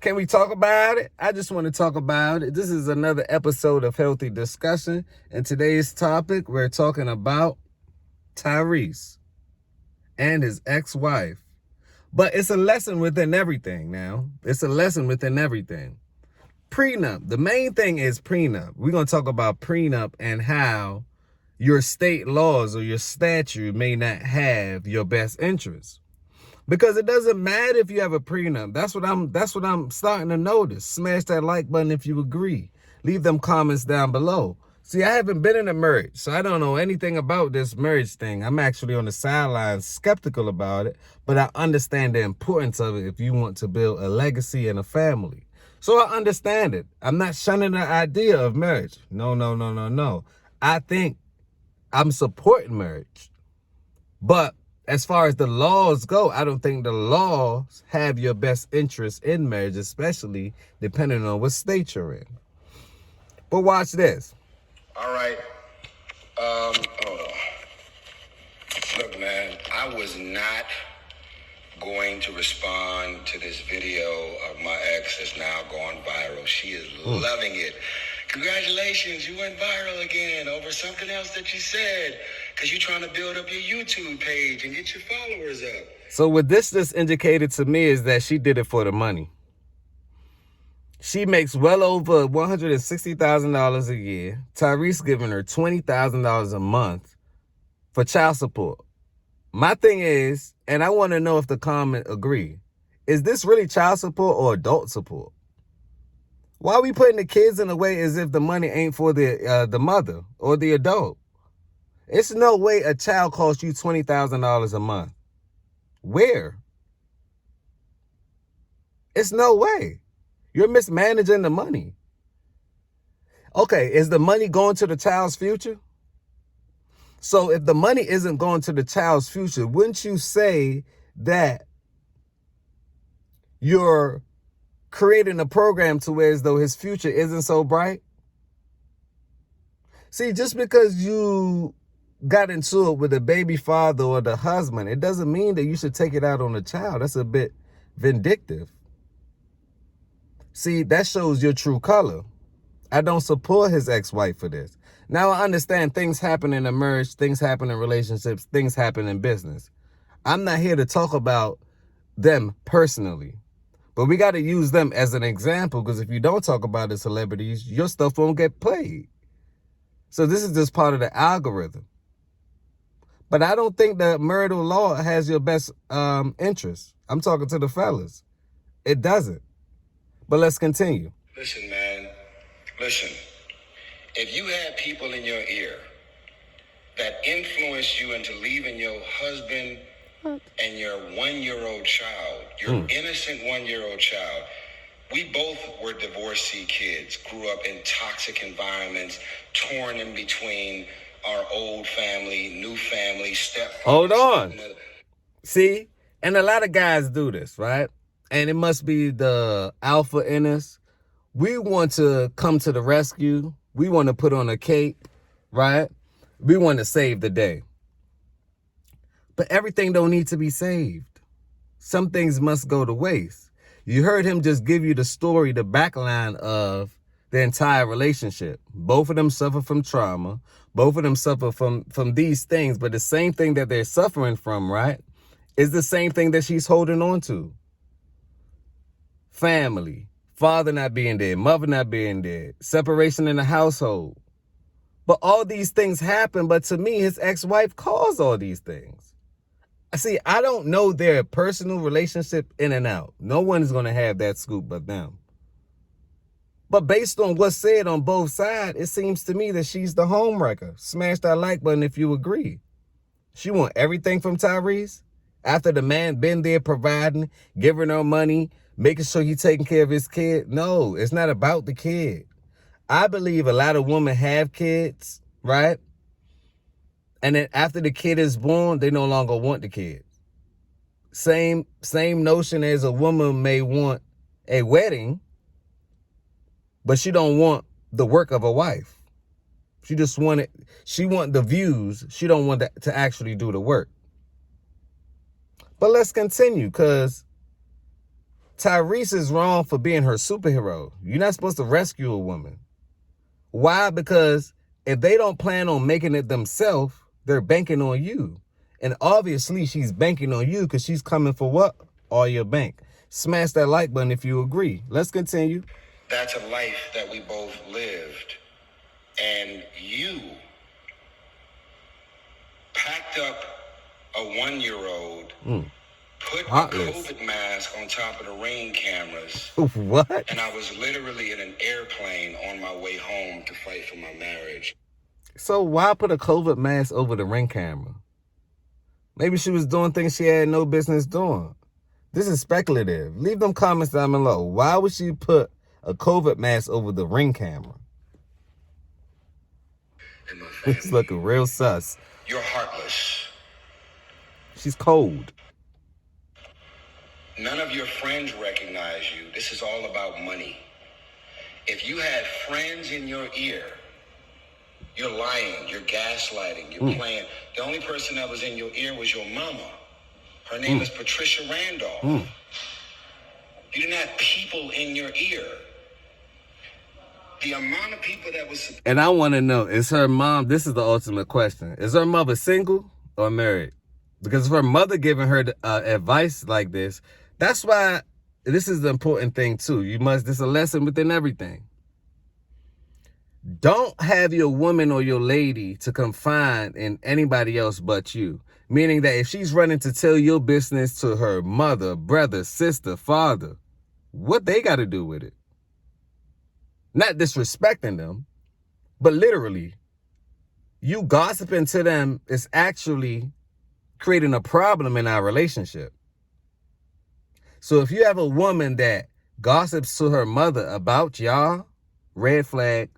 Can we talk about it? I just want to talk about it. This is another episode of Healthy Discussion. And today's topic, we're talking about Tyrese and his ex-wife. But it's a lesson within everything now. It's a lesson within everything. Prenup. The main thing is prenup. We're going to talk about prenup and how your state laws or your statute may not have your best interest. Because it doesn't matter if you have a prenup. That's what I'm starting to notice. Smash that like button if you agree. Leave them comments down below. See, I haven't been in a marriage, so I don't know anything about this marriage thing. I'm actually on the sidelines skeptical about it, but I understand the importance of it if you want to build a legacy and a family. So I understand it. I'm not shunning the idea of marriage. No. I think I'm supporting marriage. But as far as the laws go, I don't think the laws have your best interest in marriage, especially depending on what state you're in. But watch this. All right. Hold on. Look, man, I was not going to respond to this video of my ex that's now gone viral. She is loving it. Congratulations, you went viral again over something else that you said, because you're trying to build up your YouTube page and get your followers up. So what this just indicated to me is that she did it for the money. She makes well over $160,000 a year. Tyrese giving her $20,000 a month for child support. My thing is, and I want to know if the comment agree, is this really child support or adult support? Why are we putting the kids in a way as if the money ain't for the mother or the adult? It's no way a child costs you $20,000 a month. Where? It's no way. You're mismanaging the money. Okay, is the money going to the child's future? So if the money isn't going to the child's future, wouldn't you say that you're creating a program to where as though his future isn't so bright? See, just because you got into it with the baby father or the husband, it doesn't mean that you should take it out on the child. That's a bit vindictive. See, that shows your true color. I don't support his ex-wife for this. Now, I understand things happen in a marriage, things happen in relationships, things happen in business. I'm not here to talk about them personally, but we got to use them as an example, because if you don't talk about the celebrities, your stuff won't get played. So this is just part of the algorithm. But I don't think the marital law has your best interest. I'm talking to the fellas. It doesn't. But let's continue. Listen, man. Listen. If you had people in your ear that influenced you into leaving your husband and your one-year-old child, your innocent one-year-old child, we both were divorcee kids, grew up in toxic environments, torn in between our old family, new family, Hold on. See, and a lot of guys do this, right? And it must be the alpha in us. We want to come to the rescue. We want to put on a cape, right? We want to save the day. But everything don't need to be saved. Some things must go to waste. You heard him just give you the story, the backline of the entire relationship. Both of them suffer from trauma. Both of them suffer from these things. But the same thing that they're suffering from, right, is the same thing that she's holding on to. Family, father not being there, mother not being there, separation in the household. But all these things happen, but to me, his ex-wife caused all these things. See, I don't know their personal relationship in and out. No one is going to have that scoop but them. But based on what's said on both sides, it seems to me that she's the homewrecker. Smash that like button if you agree. She want everything from Tyrese after the man been there providing, giving her money, making sure he's taking care of his kid. No, it's not about the kid. I believe a lot of women have kids, right? And then after the kid is born, they no longer want the kid. Same notion as a woman may want a wedding, but she don't want the work of a wife. She want the views. She don't want to actually do the work. But let's continue, because Tyrese is wrong for being her superhero. You're not supposed to rescue a woman. Why? Because if they don't plan on making it themselves, they're banking on you. And obviously she's banking on you because she's coming for what? All your bank. Smash that like button if you agree. Let's continue. That's a life that we both lived. And you packed up a 1-year-old, put Heartless. a COVID mask on top of the Ring cameras. What? And I was literally in an airplane on my way home to fight for my marriage. So why put a COVID mask over the Ring camera? Maybe she was doing things she had no business doing. This is speculative. Leave them comments down below. Why would she put a COVID mask over the Ring camera? And my family. It's looking real sus. You're heartless. She's cold. None of your friends recognize you. This is all about money. If you had friends in your ear, you're lying, you're gaslighting, you're playing. The only person that was in your ear was your mama. Her name is Patricia Randolph. You didn't have people in your ear. The amount of people that was... And I want to know, is her mom, this is the ultimate question, is her mother single or married? Because if her mother giving her advice like this, that's why this is the important thing too. This is a lesson within everything. Don't have your woman or your lady to confide in anybody else but you. Meaning that if she's running to tell your business to her mother, brother, sister, father, what they got to do with it? Not disrespecting them, but literally, you gossiping to them is actually creating a problem in our relationship. So if you have a woman that gossips to her mother about y'all, red flag,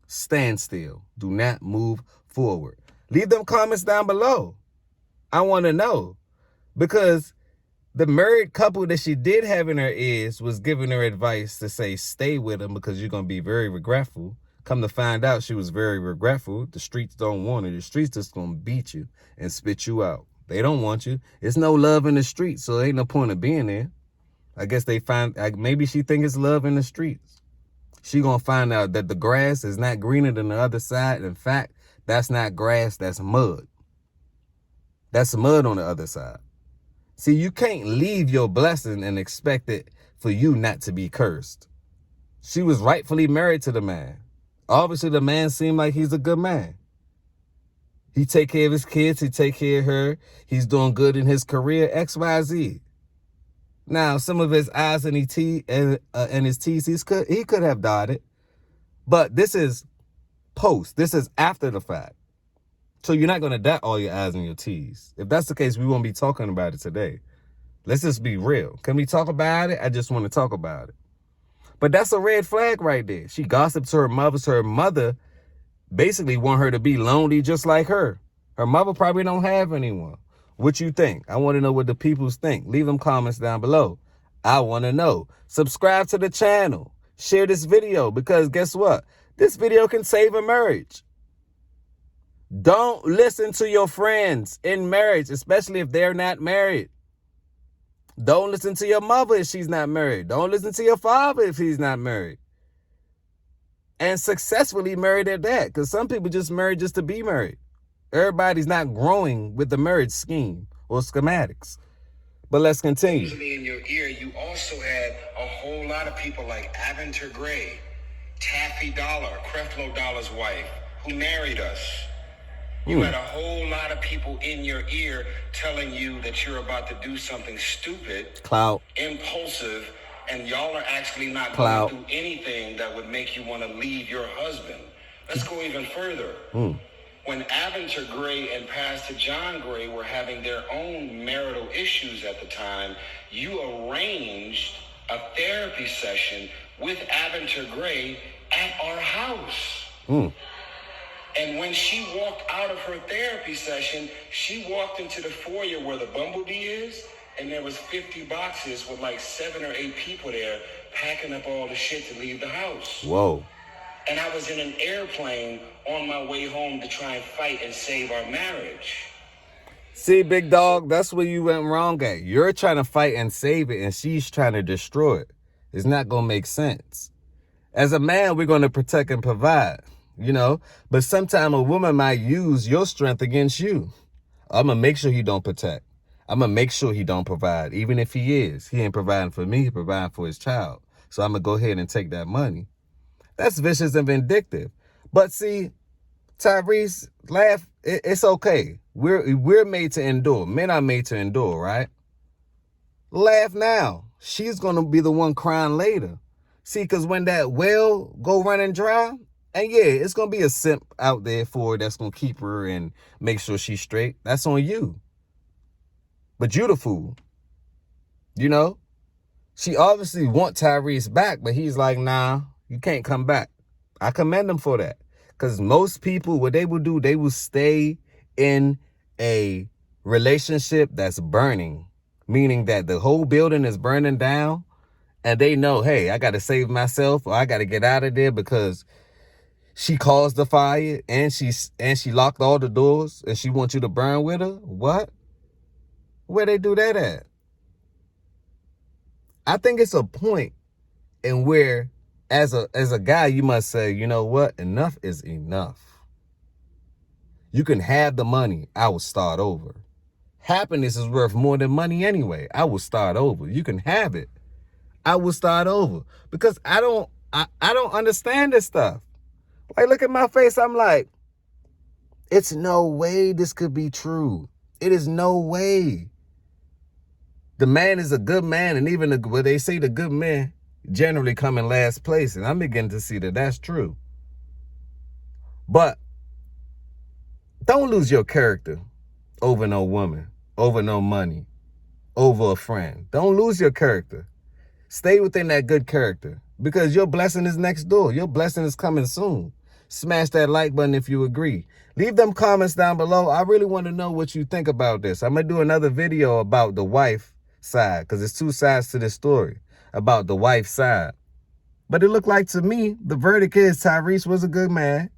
stand still. Do not move forward. Leave them comments down below. I want to know. Because the married couple that she did have in her ears was giving her advice to say, stay with him because you're going to be very regretful. Come to find out, she was very regretful. The streets don't want her. The streets just going to beat you and spit you out. They don't want you. There's no love in the streets, so ain't no point of being there. I guess they find, maybe she think it's love in the streets. She going to find out that the grass is not greener than the other side. In fact, that's not grass, that's mud. That's mud on the other side. See, you can't leave your blessing and expect it for you not to be cursed. She was rightfully married to the man. Obviously, the man seemed like he's a good man. He take care of his kids. He take care of her. He's doing good in his career, X, Y, Z. Now, some of his I's and his T's, he could have dotted. But this is post. This is after the fact. So you're not going to dot all your I's and your T's. If that's the case, we won't be talking about it today. Let's just be real. Can we talk about it? I just want to talk about it. But that's a red flag right there. She gossiped to her mother. So her mother basically want her to be lonely just like her. Her mother probably don't have anyone. What you think? I want to know what the peoples think. Leave them comments down below. I want to know. Subscribe to the channel. Share this video because guess what? This video can save a marriage. Don't listen to your friends in marriage, especially if they're not married. Don't listen to your mother if she's not married. Don't listen to your father if he's not married. And successfully married at that, because some people just marry just to be married. Everybody's not growing with the marriage scheme or schematics. But let's continue. In your ear, you also had a whole lot of people like Aventer Gray, Taffy Dollar, Creflo Dollar's wife, who married us. You had a whole lot of people in your ear telling you that you're about to do something stupid, clout, impulsive, and y'all are actually not going to do anything that would make you want to leave your husband. Let's go even further. When Aventer Gray and Pastor John Gray were having their own marital issues at the time, you arranged a therapy session with Aventer Gray at our house. And when she walked out of her therapy session, she walked into the foyer where the bumblebee is, and there was 50 boxes with like 7 or 8 people there packing up all the shit to leave the house. Whoa. And I was in an airplane on my way home to try and fight and save our marriage. See, big dog, that's where you went wrong at. You're trying to fight and save it, and she's trying to destroy it. It's not going to make sense. As a man, we're going to protect and provide, you know? But sometimes a woman might use your strength against you. I'm going to make sure he don't protect. I'm going to make sure he don't provide. Even if he is. He ain't providing for me. He providing for his child. So I'm going to go ahead and take that money. That's vicious and vindictive. But see, Tyrese, laugh. It's okay. We're made to endure. Men are made to endure, right? Laugh now. She's going to be the one crying later. See, because when that well go running dry, and yeah, it's going to be a simp out there for her that's going to keep her and make sure she's straight. That's on you. But you the fool. You know? She obviously want Tyrese back, but he's like, nah, you can't come back. I commend him for that. Because most people, what they will do, they will stay in a relationship that's burning. Meaning that the whole building is burning down. And they know, hey, I got to save myself or I got to get out of there because she caused the fire and she locked all the doors and she wants you to burn with her. What? Where they do that at? I think it's a point in where as a guy, you must say, you know what? Enough is enough. You can have the money. I will start over. Happiness is worth more than money anyway. I will start over. You can have it. I will start over. Because I don't understand this stuff. Like, look at my face. I'm like, it's no way this could be true. It is no way. The man is a good man, and even when they say the good men generally come in last place, and I'm beginning to see that that's true. But don't lose your character over no woman, over no money, over a friend. Don't lose your character. Stay within that good character because your blessing is next door. Your blessing is coming soon. Smash that like button if you agree. Leave them comments down below. I really want to know what you think about this. I'm going to do another video about the wife side because there's two sides to this story about the wife side. But it looked like to me, the verdict is Tyrese was a good man.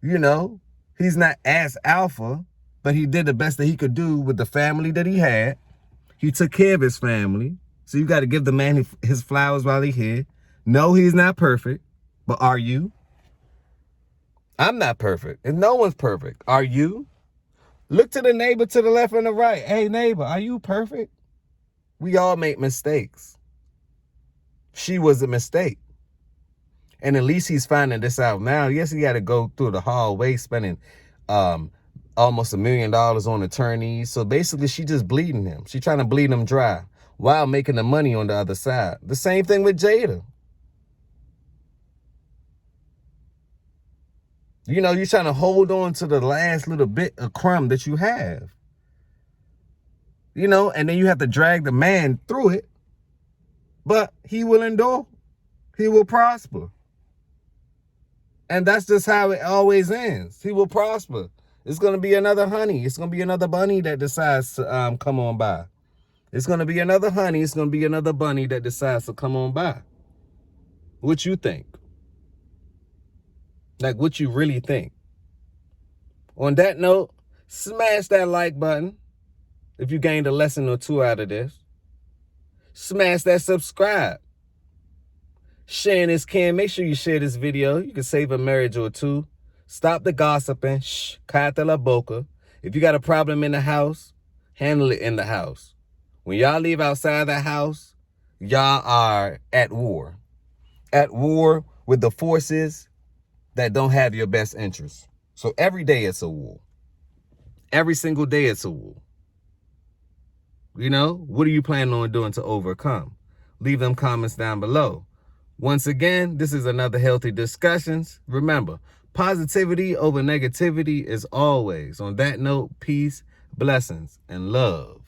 You know, he's not as alpha, but he did the best that he could do with the family that he had. He took care of his family. So you got to give the man his flowers while he's here. No, he's not perfect. But are you? I'm not perfect. And no one's perfect. Are you? Look to the neighbor to the left and the right. Hey, neighbor, are you perfect? We all make mistakes. She was a mistake. And at least he's finding this out now. Yes, he had to go through the hallway spending almost $1 million on attorneys. So basically, she just bleeding him. She trying to bleed him dry while making the money on the other side. The same thing with Jada. You know, you're trying to hold on to the last little bit of crumb that you have. You know, and then you have to drag the man through it. But he will endure. He will prosper. And that's just how it always ends. He will prosper. It's going to be another honey. It's going to be another bunny that decides to come on by. It's going to be another honey. It's going to be another bunny that decides to come on by. What you think? Like, what you really think? On that note, smash that like button if you gained a lesson or two out of this. Smash that subscribe. Sharing is can. Make sure you share this video. You can save a marriage or two. Stop the gossiping. Shh. Cállate la boca. If you got a problem in the house, handle it in the house. When y'all leave outside the house, y'all are at war. At war with the forces that don't have your best interests. So every day it's a war. Every single day it's a war. You know, what are you planning on doing to overcome? Leave them comments down below. Once again, this is another Healthy Discussions. Remember, positivity over negativity is always. On that note, peace, blessings, and love.